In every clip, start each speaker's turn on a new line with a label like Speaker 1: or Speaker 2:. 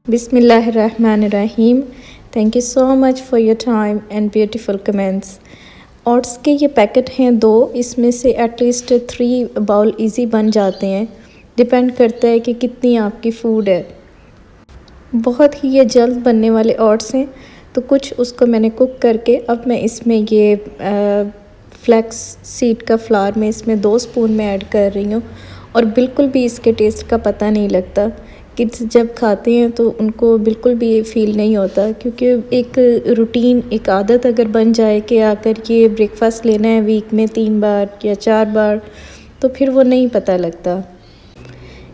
Speaker 1: बिस्मिल्लाहिर्रहमानिर्रहीम। Thank you so much for your time and beautiful comments. Oats के ये packet हैं 2, इसमें से एटलीस्ट 3 बाउल इजी बन जाते हैं। डिपेंड करता है कि कितनी आपकी फ़ूड है। बहुत ही ये जल्द बनने वाले ओट्स हैं, तो कुछ उसको मैंने कुक करके अब मैं इसमें ये फ्लैक्स सीड का फ्लावर में इसमें 2 स्पून में ऐड कर रही हूँ। और बिल्कुल भी इसके टेस्ट का पता नहीं लगता। किड्स जब खाते हैं तो उनको बिल्कुल भी ये फ़ील नहीं होता, क्योंकि एक रूटीन, एक आदत अगर बन जाए कि आकर ये ब्रेकफास्ट लेना है वीक में 3 बार या 4 बार, तो फिर वो नहीं पता लगता।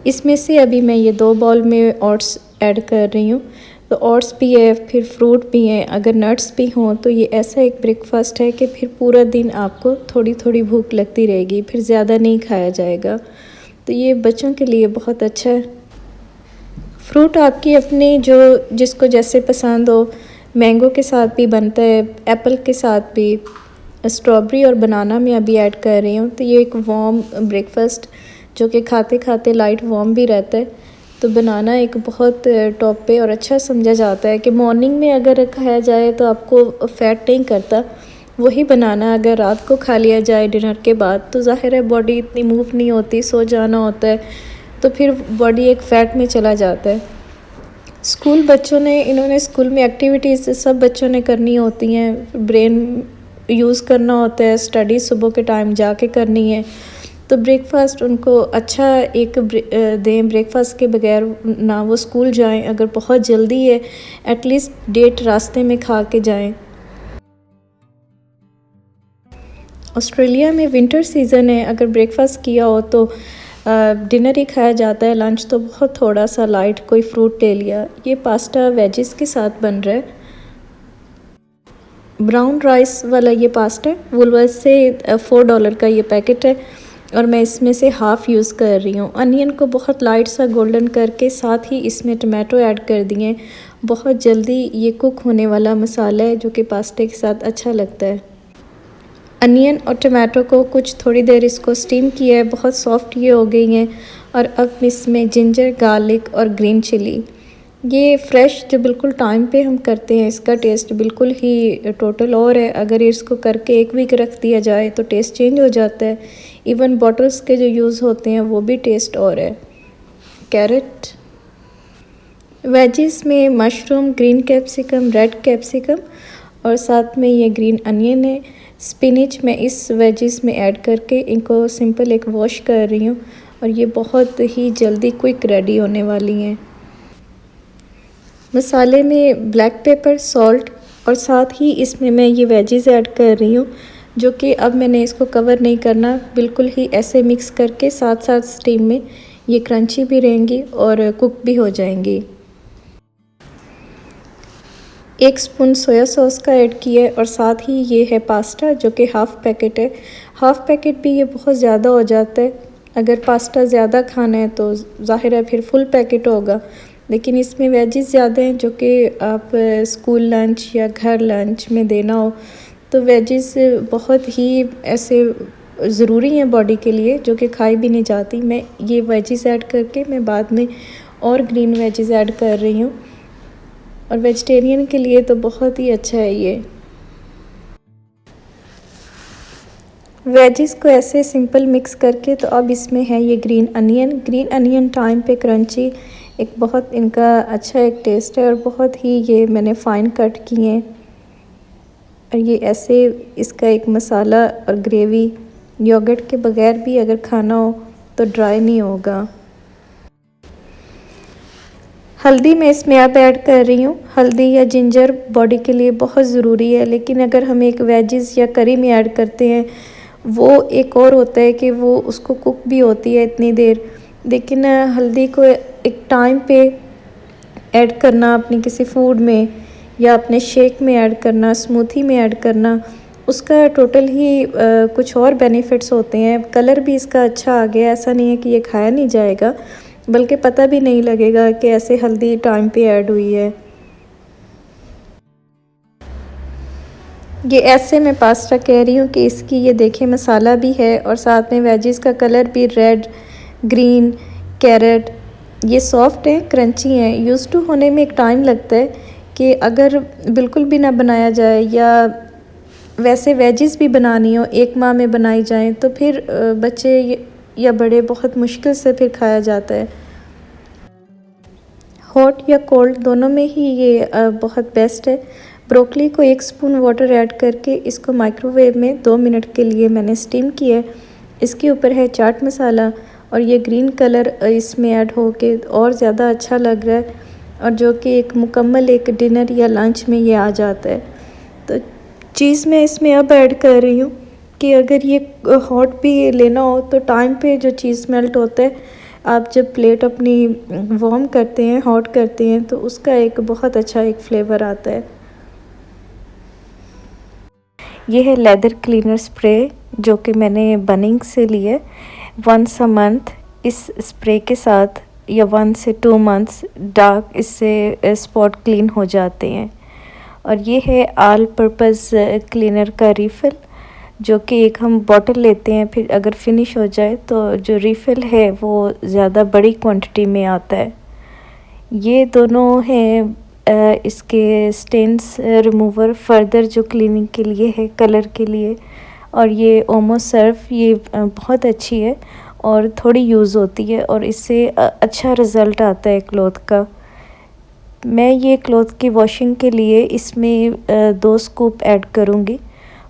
Speaker 1: इसमें से अभी मैं ये 2 बाउल में ओट्स ऐड कर रही हूँ। तो ओट्स भी है, फिर फ्रूट भी हैं, अगर नट्स भी हों तो ये ऐसा एक ब्रेकफास्ट है कि फिर पूरा दिन आपको थोड़ी थोड़ी भूख लगती रहेगी, फिर ज़्यादा नहीं खाया जाएगा। तो ये बच्चों के लिए बहुत अच्छा है। फ्रूट आपकी अपनी जो जिसको जैसे पसंद हो, मैंगो के साथ भी बनता है, एप्पल के साथ भी, स्ट्रॉबेरी और बनाना मैं अभी ऐड कर रही हूँ। तो ये एक वार्म ब्रेकफास्ट जो कि खाते खाते लाइट वार्म भी रहता है। तो बनाना एक बहुत टॉप पे और अच्छा समझा जाता है कि मॉर्निंग में अगर खाया जाए तो आपको फ़ैट नहीं करता। वही बनाना अगर रात को खा लिया जाए डिनर के बाद, तो ज़ाहिर है बॉडी इतनी मूव नहीं होती, सो जाना होता है, तो फिर बॉडी एक फ़ैट में चला जाता है। स्कूल बच्चों ने इन्होंने स्कूल में एक्टिविटीज़ सब बच्चों ने करनी होती हैं, ब्रेन यूज़ करना होता है, स्टडी सुबह के टाइम जाके करनी है। तो ब्रेकफास्ट उनको अच्छा एक दें, ब्रेकफास्ट के बगैर ना वो स्कूल जाएं। अगर बहुत जल्दी है एटलीस्ट डेट रास्ते में खा के जाएं। ऑस्ट्रेलिया में विंटर सीज़न है, अगर ब्रेकफास्ट किया हो तो डिनर ही खाया जाता है, लंच तो बहुत थोड़ा सा लाइट कोई फ्रूट ले लिया। ये पास्ता वेजिस के साथ बन रहा है। ब्राउन राइस वाला ये पास्ता वुलवर्थ से $4 का ये पैकेट है, और मैं इसमें से हाफ़ यूज़ कर रही हूँ। अनियन को बहुत लाइट सा गोल्डन करके साथ ही इसमें टमाटो ऐड कर दिए। बहुत जल्दी ये कुक होने वाला मसाला है जो कि पास्ते के साथ अच्छा लगता है। अनियन और टमाटो को कुछ थोड़ी देर इसको स्टीम किया है, बहुत सॉफ्ट ये हो गई हैं। और अब इसमें जिंजर, गार्लिक और ग्रीन चिली, ये फ्रेश जो बिल्कुल टाइम पे हम करते हैं, इसका टेस्ट बिल्कुल ही टोटल और है। अगर इसको करके 1 वीक रख दिया जाए तो टेस्ट चेंज हो जाता है। इवन बॉटल्स के जो यूज़ होते हैं वो भी टेस्ट और है। कैरेट, वेजिस में mushroom, green capsicum, red capsicum और साथ में ये ग्रीन अनियन है। स्पिनिच मैं इस वेजिस में ऐड करके इनको सिंपल एक वॉश कर रही हूँ, और ये बहुत ही जल्दी क्विक रेडी होने वाली हैं। मसाले में ब्लैक पेपर, सॉल्ट और साथ ही इसमें मैं ये वेजिस ऐड कर रही हूँ, जो कि अब मैंने इसको कवर नहीं करना, बिल्कुल ही ऐसे मिक्स करके साथ साथ स्टीम में ये क्रंची भी रहेंगी और कुक भी हो जाएंगी। 1 स्पून सोया सॉस का ऐड किया है, और साथ ही ये है पास्ता जो कि हाफ़ पैकेट है। हाफ़ पैकेट भी ये बहुत ज़्यादा हो जाता है, अगर पास्ता ज़्यादा खाना है तो ज़ाहिर है फिर फुल पैकेट होगा। लेकिन इसमें वेजिस ज़्यादा हैं जो कि आप स्कूल लंच या घर लंच में देना हो, तो वेजिस बहुत ही ऐसे ज़रूरी हैं बॉडी के लिए, जो कि खाई भी नहीं जाती। मैं ये वेजिस ऐड करके मैं बाद में और ग्रीन वेजिस ऐड कर रही हूँ, और वेजिटेरियन के लिए तो बहुत ही अच्छा है ये। वेजिस को ऐसे सिंपल मिक्स करके, तो अब इसमें है ये ग्रीन अनियन टाइम पे क्रंची, एक बहुत इनका अच्छा एक टेस्ट है, और बहुत ही ये मैंने फ़ाइन कट किए हैं। और ये ऐसे इसका एक मसाला और ग्रेवी योगर्ट के बगैर भी अगर खाना हो तो ड्राई नहीं होगा। हल्दी मैं इसमें अब ऐड कर रही हूँ। हल्दी या जिंजर बॉडी के लिए बहुत ज़रूरी है, लेकिन अगर हम एक वेजिस या करी में ऐड करते हैं, वो एक और होता है कि वो उसको कुक भी होती है इतनी देर। लेकिन हल्दी को एक टाइम पे ऐड करना अपनी किसी फूड में या अपने शेक में ऐड करना, स्मूथी में ऐड करना, उसका टोटल ही कुछ और बेनिफिट्स होते हैं। कलर भी इसका अच्छा आ गया, ऐसा नहीं है कि ये खाया नहीं जाएगा, बल्कि पता भी नहीं लगेगा कि ऐसे हल्दी टाइम पे ऐड हुई है। ये ऐसे मैं पास्ता कह रही हूँ कि इसकी ये देखें मसाला भी है, और साथ में वेजिस का कलर भी रेड, ग्रीन, कैरेट ये सॉफ्ट हैं, क्रंची हैं। यूज़ टू होने में एक टाइम लगता है कि अगर बिल्कुल भी ना बनाया जाए या वैसे वेजिस भी बनानी हो, एक माह में बनाई जाएँ तो फिर बच्चे या बड़े बहुत मुश्किल से फिर खाया जाता है। हॉट या कोल्ड दोनों में ही ये बहुत बेस्ट है। ब्रोकली को 1 स्पून वाटर ऐड करके इसको माइक्रोवेव में 2 मिनट के लिए मैंने स्टीम किया है। इसके ऊपर है चाट मसाला और ये ग्रीन कलर इसमें ऐड हो के और ज़्यादा अच्छा लग रहा है, और जो कि एक मुकम्मल एक डिनर या लंच में ये आ जाता है। तो चीज़ मैं इसमें अब ऐड कर रही हूँ कि अगर ये हॉट भी लेना हो तो टाइम पे जो चीज़ मेल्ट होता है, आप जब प्लेट अपनी वार्म करते हैं, हॉट करते हैं, तो उसका एक बहुत अच्छा एक फ्लेवर आता है। ये है लेदर क्लीनर स्प्रे जो कि मैंने बनिंग से लिए। वंस अ मंथ इस स्प्रे के साथ या 1 से 2 मंथ्स डार्क इससे स्पॉट क्लीन हो जाते हैं। और ये है ऑल पर्पस क्लीनर का रिफ़िल, जो कि एक हम बॉटल लेते हैं, फिर अगर फिनिश हो जाए तो जो रिफ़िल है वो ज़्यादा बड़ी क्वांटिटी में आता है। ये दोनों हैं इसके स्टेन्स रिमूवर फर्दर जो क्लीनिंग के लिए है, कलर के लिए। और ये ओमो सर्फ ये बहुत अच्छी है और थोड़ी यूज़ होती है और इससे अच्छा रिज़ल्ट आता है क्लॉथ का। मैं ये क्लॉथ की वॉशिंग के लिए इसमें 2 स्कूप ऐड करूँगी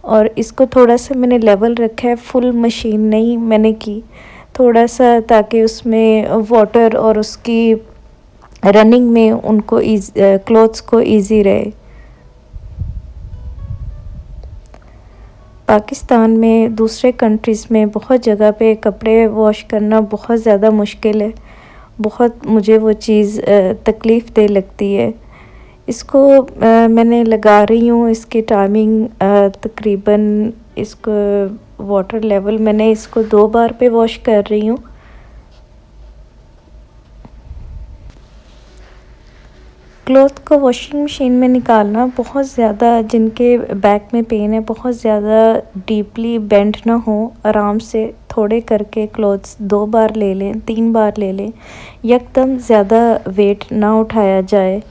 Speaker 1: और इसको थोड़ा सा मैंने लेवल रखा है, फुल मशीन नहीं मैंने की, थोड़ा सा, ताकि उसमें वाटर और उसकी रनिंग में उनको क्लॉथ्स को इजी रहे। पाकिस्तान में दूसरे कंट्रीज़ में बहुत जगह पे कपड़े वॉश करना बहुत ज़्यादा मुश्किल है, बहुत मुझे वो चीज़ तकलीफ़ दे लगती है। इसको मैंने लगा रही हूँ, इसकी टाइमिंग तकरीबन इसको वाटर लेवल मैंने इसको 2 बार पे वॉश कर रही हूँ। क्लॉथ को वॉशिंग मशीन में निकालना बहुत ज़्यादा, जिनके बैक में पेन है, बहुत ज़्यादा डीपली बेंड ना हो, आराम से थोड़े करके क्लॉथ्स 2 बार ले लें, 3 बार ले लें, यकदम ज़्यादा वेट ना उठाया जाए।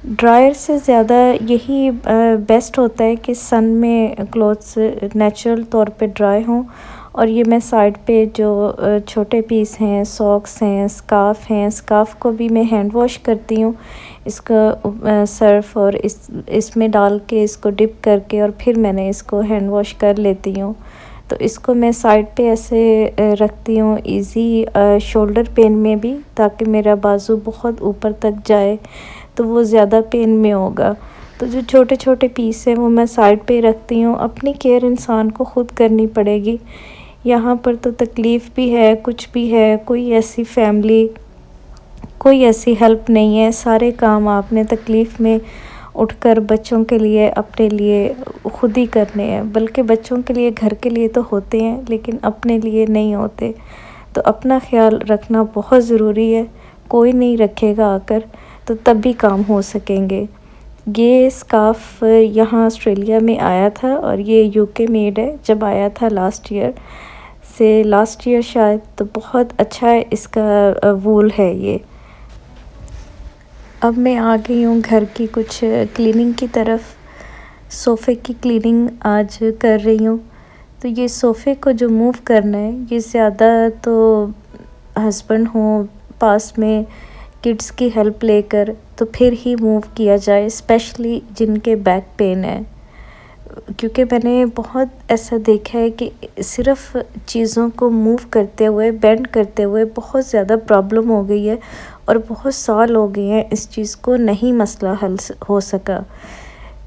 Speaker 1: ड्रायर से ज़्यादा यही बेस्ट होता है कि सन में क्लॉथ्स नेचुरल तौर पे ड्राई हों। और ये मैं साइड पे जो छोटे पीस हैं, सॉक्स हैं, स्कार्फ़ हैं, स्कार्फ़ को भी मैं हैंड वॉश करती हूँ। इसका सर्फ़ और इसमें डाल के इसको डिप करके और फिर मैंने इसको हैंड वॉश कर लेती हूँ। तो इसको मैं साइड पे ऐसे रखती हूँ इजी शोल्डर पेन में भी, ताकि मेरा बाजू बहुत ऊपर तक जाए तो वो ज़्यादा पेन में होगा। तो जो छोटे छोटे पीस हैं वो मैं साइड पे रखती हूँ। अपनी केयर इंसान को ख़ुद करनी पड़ेगी। यहाँ पर तो तकलीफ़ भी है, कुछ भी है, कोई ऐसी फैमिली, कोई ऐसी हेल्प नहीं है। सारे काम आपने तकलीफ़ में उठकर बच्चों के लिए, अपने लिए ख़ुद ही करने हैं। बल्कि बच्चों के लिए, घर के लिए तो होते हैं, लेकिन अपने लिए नहीं होते। तो अपना ख्याल रखना बहुत ज़रूरी है। कोई नहीं रखेगा आकर, तो तब भी काम हो सकेंगे। ये स्कार्फ़ यहाँ ऑस्ट्रेलिया में आया था और ये यूके मेड है। जब आया था लास्ट ईयर शायद, तो बहुत अच्छा है, इसका वूल है ये। अब मैं आ गई हूँ घर की कुछ क्लीनिंग की तरफ। सोफ़े की क्लीनिंग आज कर रही हूँ। तो ये सोफ़े को जो मूव करना है, ये ज़्यादा तो हस्बैंड हों पास में, किड्स की हेल्प लेकर तो फिर ही मूव किया जाए, स्पेशली जिनके बैक पेन है। क्योंकि मैंने बहुत ऐसा देखा है कि सिर्फ़ चीज़ों को मूव करते हुए, बेंड करते हुए बहुत ज़्यादा प्रॉब्लम हो गई है और बहुत साल हो गए हैं इस चीज़ को नहीं मसला हल हो सका।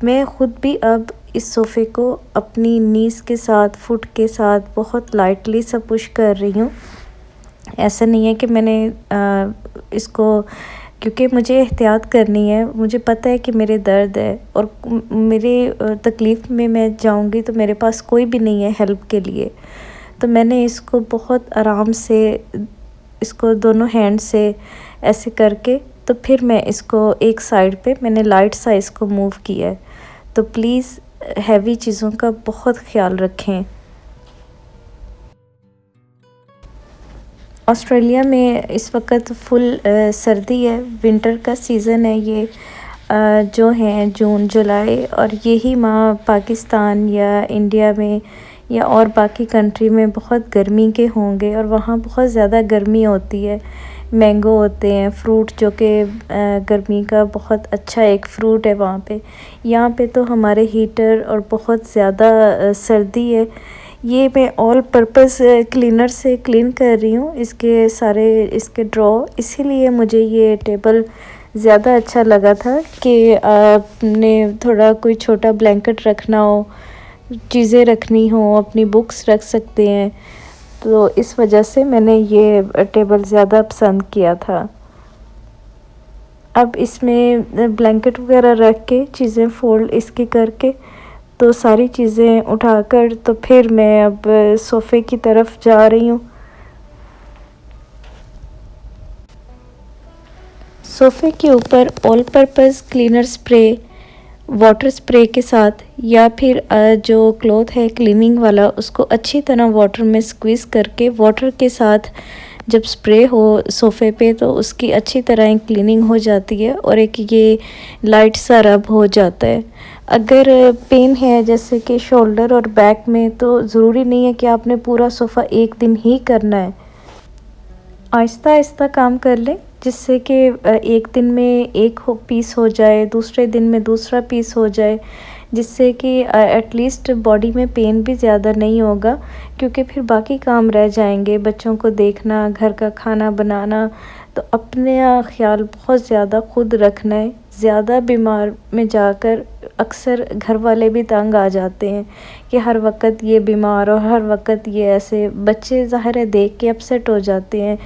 Speaker 1: मैं ख़ुद भी अब इस सोफ़े को अपनी नीज़ के साथ, फुट के साथ बहुत लाइटली सा पुश कर रही हूँ। ऐसा नहीं है कि मैंने इसको, क्योंकि मुझे एहतियात करनी है। मुझे पता है कि मेरे दर्द है और मेरे तकलीफ़ में मैं जाऊंगी तो मेरे पास कोई भी नहीं है हेल्प के लिए। तो मैंने इसको बहुत आराम से, इसको दोनों हैंड से ऐसे करके, तो फिर मैं इसको एक साइड पे मैंने लाइट सा इसको मूव किया है। तो प्लीज़ हैवी चीज़ों का बहुत ख्याल रखें। ऑस्ट्रेलिया में इस वक्त फुल सर्दी है, विंटर का सीज़न है ये। जो हैं जून जुलाई, और यही माह पाकिस्तान या इंडिया में या और बाकी कंट्री में बहुत गर्मी के होंगे, और वहाँ बहुत ज़्यादा गर्मी होती है। मैंगो होते हैं, फ्रूट जो कि गर्मी का बहुत अच्छा एक फ्रूट है वहाँ पे। यहाँ पे तो हमारे हीटर और बहुत ज़्यादा सर्दी है। ये मैं ऑल पर्पस क्लीनर से क्लीन कर रही हूँ इसके सारे इसके ड्रॉ, इसीलिए मुझे ये टेबल ज़्यादा अच्छा लगा था कि आपने थोड़ा कोई छोटा ब्लैंकेट रखना हो, चीज़ें रखनी हो, अपनी बुक्स रख सकते हैं, तो इस वजह से मैंने ये टेबल ज़्यादा पसंद किया था। अब इसमें ब्लैंकेट वगैरह रख के चीज़ें फोल्ड इसकी करके, तो सारी चीज़ें उठाकर तो फिर मैं अब सोफ़े की तरफ जा रही हूँ। सोफ़े के ऊपर all purpose cleaner spray water spray के साथ, या फिर जो क्लॉथ है क्लीनिंग वाला उसको अच्छी तरह वाटर में स्क्वीज़ करके वाटर के साथ जब स्प्रे हो सोफ़े पे तो उसकी अच्छी तरह क्लीनिंग हो जाती है, और एक ये लाइट सा रब हो जाता है। अगर पेन है जैसे कि शोल्डर और बैक में, तो ज़रूरी नहीं है कि आपने पूरा सोफ़ा एक दिन ही करना है। आहिस्ता आहिस्ता काम कर लें, जिससे कि एक दिन में एक पीस हो जाए, दूसरे दिन में दूसरा पीस हो जाए, जिससे कि एटलीस्ट बॉडी में पेन भी ज़्यादा नहीं होगा, क्योंकि फिर बाकी काम रह जाएंगे, बच्चों को देखना, घर का खाना बनाना। तो अपने ख्याल बहुत ज़्यादा खुद रखना है। ज़्यादा बीमार में जाकर अक्सर घर वाले भी तंग आ जाते हैं कि हर वक्त ये बीमार और हर वक्त ये ऐसे, बच्चे ज़ाहिर है देख के अपसेट हो जाते हैं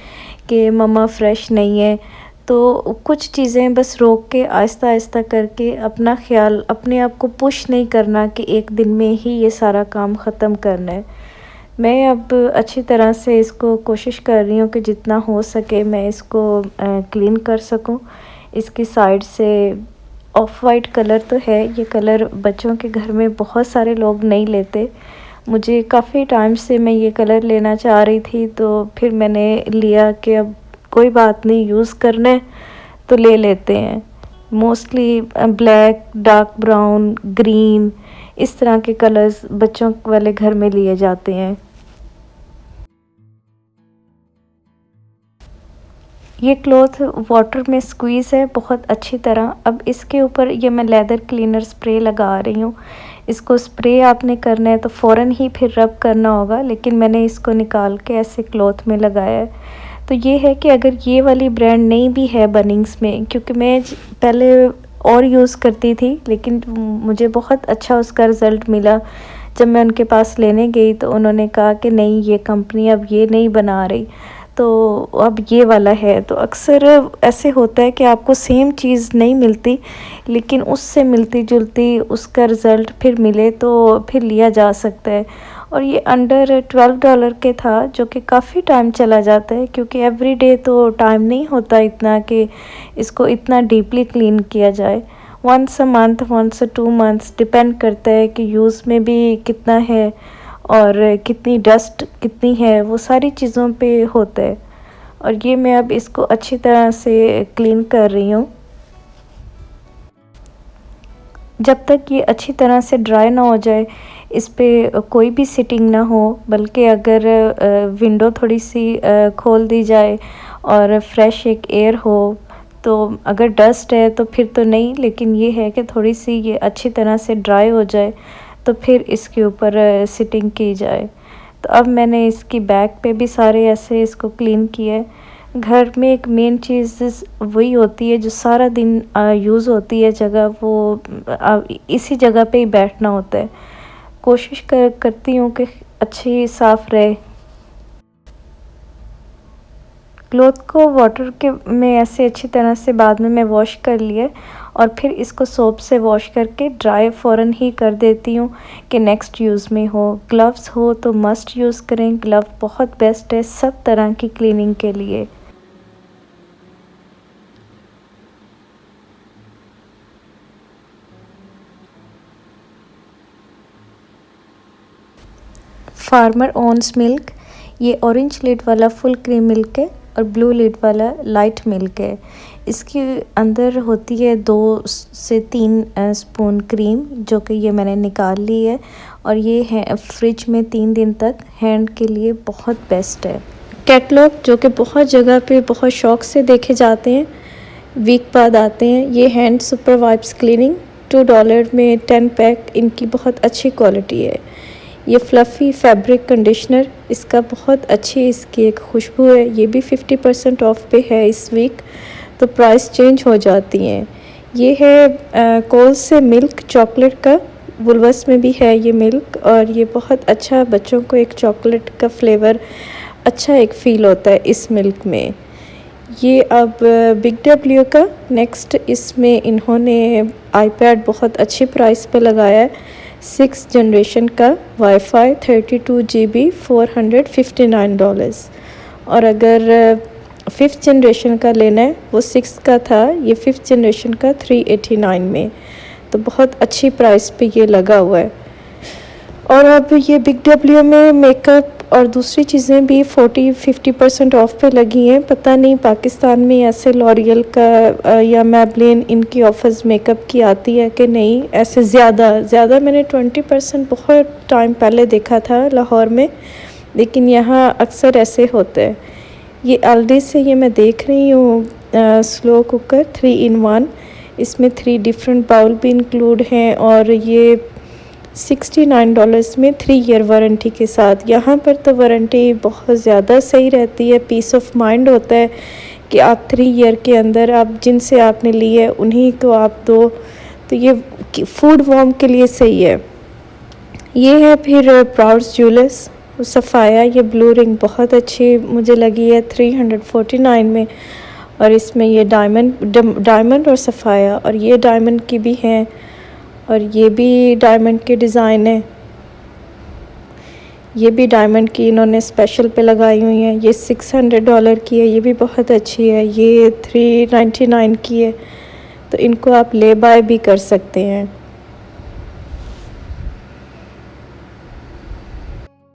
Speaker 1: कि मम्मा फ्रेश नहीं है। तो कुछ चीज़ें बस रोक के आहिस्ता आहिस्ता करके अपना ख्याल, अपने आप को पुश नहीं करना कि एक दिन में ही ये सारा काम ख़त्म करना है। मैं अब अच्छी तरह से इसको कोशिश कर रही हूँ कि जितना हो सके मैं इसको क्लीन कर सकूँ। इसकी साइड से ऑफ वाइट कलर तो है, ये कलर बच्चों के घर में बहुत सारे लोग नहीं लेते। मुझे काफ़ी टाइम से मैं ये कलर लेना चाह रही थी, तो फिर मैंने लिया कि अब कोई बात नहीं, यूज़ करना है तो ले लेते हैं। Mostly black, dark brown, green, इस तरह के कलर्स बच्चों वाले घर में लिए जाते हैं। ये क्लॉथ वाटर में स्क्वीज़ है बहुत अच्छी तरह। अब इसके ऊपर ये मैं लेदर क्लीनर स्प्रे लगा रही हूँ। इसको स्प्रे आपने करना है तो फ़ौरन ही फिर रब करना होगा, लेकिन मैंने इसको निकाल के ऐसे क्लॉथ में लगाया है। तो ये है कि अगर ये वाली ब्रांड नहीं भी है बनिंग्स में, क्योंकि मैं पहले और यूज़ करती थी, लेकिन मुझे बहुत अच्छा उसका रिज़ल्ट मिला। जब मैं उनके पास लेने गई तो उन्होंने कहा कि नहीं, ये कंपनी अब ये नहीं बना रही, तो अब ये वाला है। तो अक्सर ऐसे होता है कि आपको सेम चीज़ नहीं मिलती, लेकिन उससे मिलती जुलती उसका रिज़ल्ट फिर मिले तो फिर लिया जा सकता है। और ये अंडर $12 के था, जो कि काफ़ी टाइम चला जाता है, क्योंकि एवरीडे तो टाइम नहीं होता इतना कि इसको इतना डीपली क्लीन किया जाए। Once a month, once a 2 months, depend करता है कि यूज़ में भी कितना है और कितनी डस्ट कितनी है, वो सारी चीज़ों पे होता है। और ये मैं अब इसको अच्छी तरह से क्लीन कर रही हूँ। जब तक ये अच्छी तरह से ड्राई ना हो जाए, इस पे कोई भी सिटिंग ना हो, बल्कि अगर विंडो थोड़ी सी खोल दी जाए और फ्रेश एक एयर हो, तो अगर डस्ट है तो फिर तो नहीं, लेकिन ये है कि थोड़ी सी ये अच्छी तरह से ड्राई हो जाए तो फिर इसके ऊपर सिटिंग की जाए। तो अब मैंने इसकी बैक पे भी सारे ऐसे इसको क्लीन किया है। घर में एक मेन चीज़ वही होती है जो सारा दिन यूज़ होती है जगह, वो इसी जगह पे ही बैठना होता है। कोशिश करती हूँ कि अच्छी साफ़ रहे। क्लॉथ को वाटर के में ऐसे अच्छी तरह से बाद में मैं वॉश कर लिया, और फिर इसको सोप से वॉश करके ड्राई फ़ौरन ही कर देती हूँ कि नेक्स्ट यूज़ में हो। ग्लव्स हो तो मस्ट यूज़ करें, ग्लव बहुत बेस्ट है सब तरह की क्लीनिंग के लिए। फार्मर ओन्स मिल्क, ये ऑरेंज लिड वाला फुल क्रीम मिल्क है और ब्लू लिड वाला लाइट मिल्क है। इसके अंदर होती है 2 से 3 स्पून क्रीम, जो कि ये मैंने निकाल ली है और ये है फ्रिज में 3 दिन तक हैंड के लिए बहुत बेस्ट है। कैटलॉग जो कि बहुत जगह पे बहुत शौक से देखे जाते हैं, वीक बाद आते हैं। ये हैंड सुपर वाइप्स क्लीनिंग $2 में 10 पैक, इनकी बहुत अच्छी क्वालिटी है। ये फ्लफ़ी फैब्रिक कंडीशनर, इसका बहुत अच्छी इसकी एक खुशबू है। ये भी 50% ऑफ पे है इस वीक, तो प्राइस चेंज हो जाती हैं। ये है कोल से मिल्क चॉकलेट का, वुलवर्स में भी है ये मिल्क, और ये बहुत अच्छा, बच्चों को एक चॉकलेट का फ्लेवर अच्छा एक फ़ील होता है इस मिल्क में। ये अब बिग डब्ल्यू का नेक्स्ट, इसमें इन्होंने आईपैड बहुत अच्छी प्राइस पे लगाया है। 6th जनरेशन का वाईफाई 32 GB $459, और अगर 5th जनरेशन का लेना है, वो 6 का था, ये 5th जनरेशन का 389 में, तो बहुत अच्छी प्राइस पे ये लगा हुआ है। और अब ये बिग डब्ल्यू में मेकअप और दूसरी चीज़ें भी 40-50% ऑफ पे लगी हैं। पता नहीं पाकिस्तान में ऐसे लॉरियल का या मैबलिन इनकी ऑफ़र्स मेकअप की आती है कि नहीं। ऐसे ज़्यादा मैंने 20% बहुत टाइम पहले देखा था लाहौर में, लेकिन यहाँ अक्सर ऐसे होते हैं। ये अल्डी से ये मैं देख रही हूँ स्लो कुकर 3 in 1, इसमें 3 डिफरेंट बाउल भी इंक्लूड हैं, और ये $69 में 3 ईयर वारंटी के साथ। यहाँ पर तो वारंटी बहुत ज़्यादा सही रहती है, पीस ऑफ माइंड होता है कि आप 3 ईयर के अंदर आप जिनसे आपने ली है उन्हीं को आप दो, तो ये फूड वॉर्म के लिए सही है। ये है फिर प्राउड्स ज्वेलर्स सफ़ाया, ये ब्लू रिंग बहुत अच्छी मुझे लगी है 349 में, और इसमें ये डायमंड और सफ़ाया, और ये डायमंड की भी हैं, और ये भी डायमंड के डिज़ाइन है। ये भी डायमंड की इन्होंने स्पेशल पे लगाई हुई है। ये $600 की है, ये भी बहुत अच्छी है। ये 399 की है, तो इनको आप ले बाय भी कर सकते हैं।